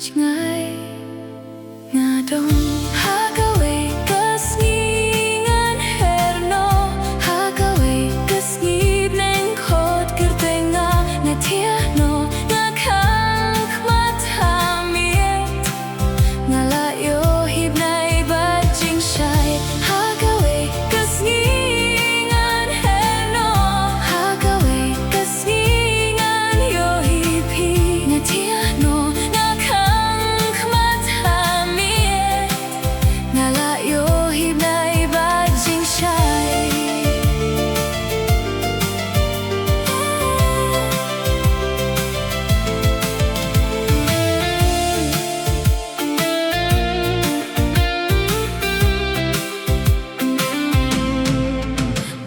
ឆ្ងាយងាដងហាកវេកស្ងីងានហេរណូហាកវេកស្ងីបនឹងខតគិរតែងាណធាណូងាខាងខ្មាត់ហាមៀតងាឡាយោហ៊ីបណៃបាជីងឆៃហាកវេកស្ងីងានហេរណូហាកវេកស្ងីងានយោហ៊ីភីណធាណូ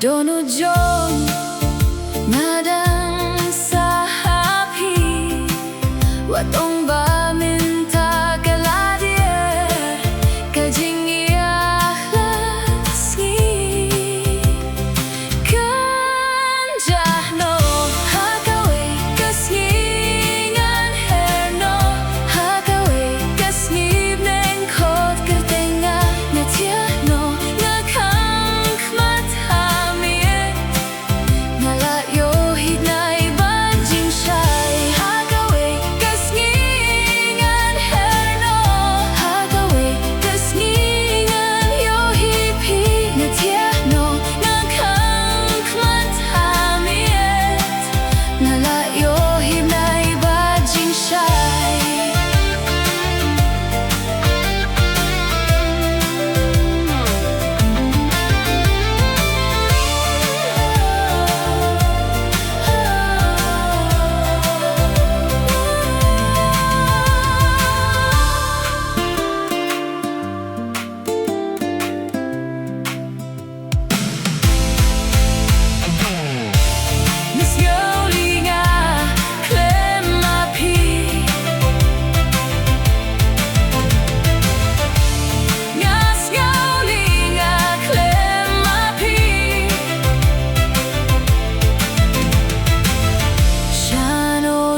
Dono jong ngadang sahapi watong ba minta kaladia kajing iahlasgi kanjah no hakawe kasngi ngan herno hakawe kasngi neng khot kertenga natia no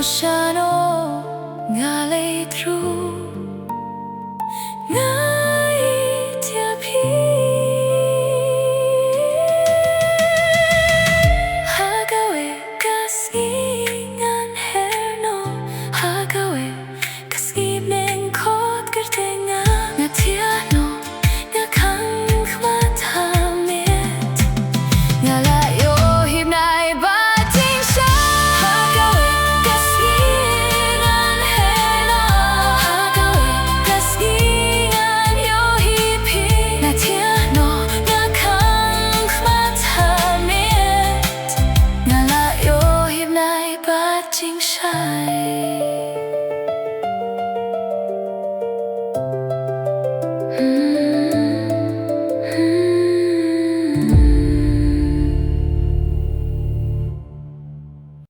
Shano ngale through ngai tia pi hagawe kasgi ngan herno hagawe kasgi neng khot kertenga natia no ngakang khmat hamet ngala yo hibnai ba Ching shine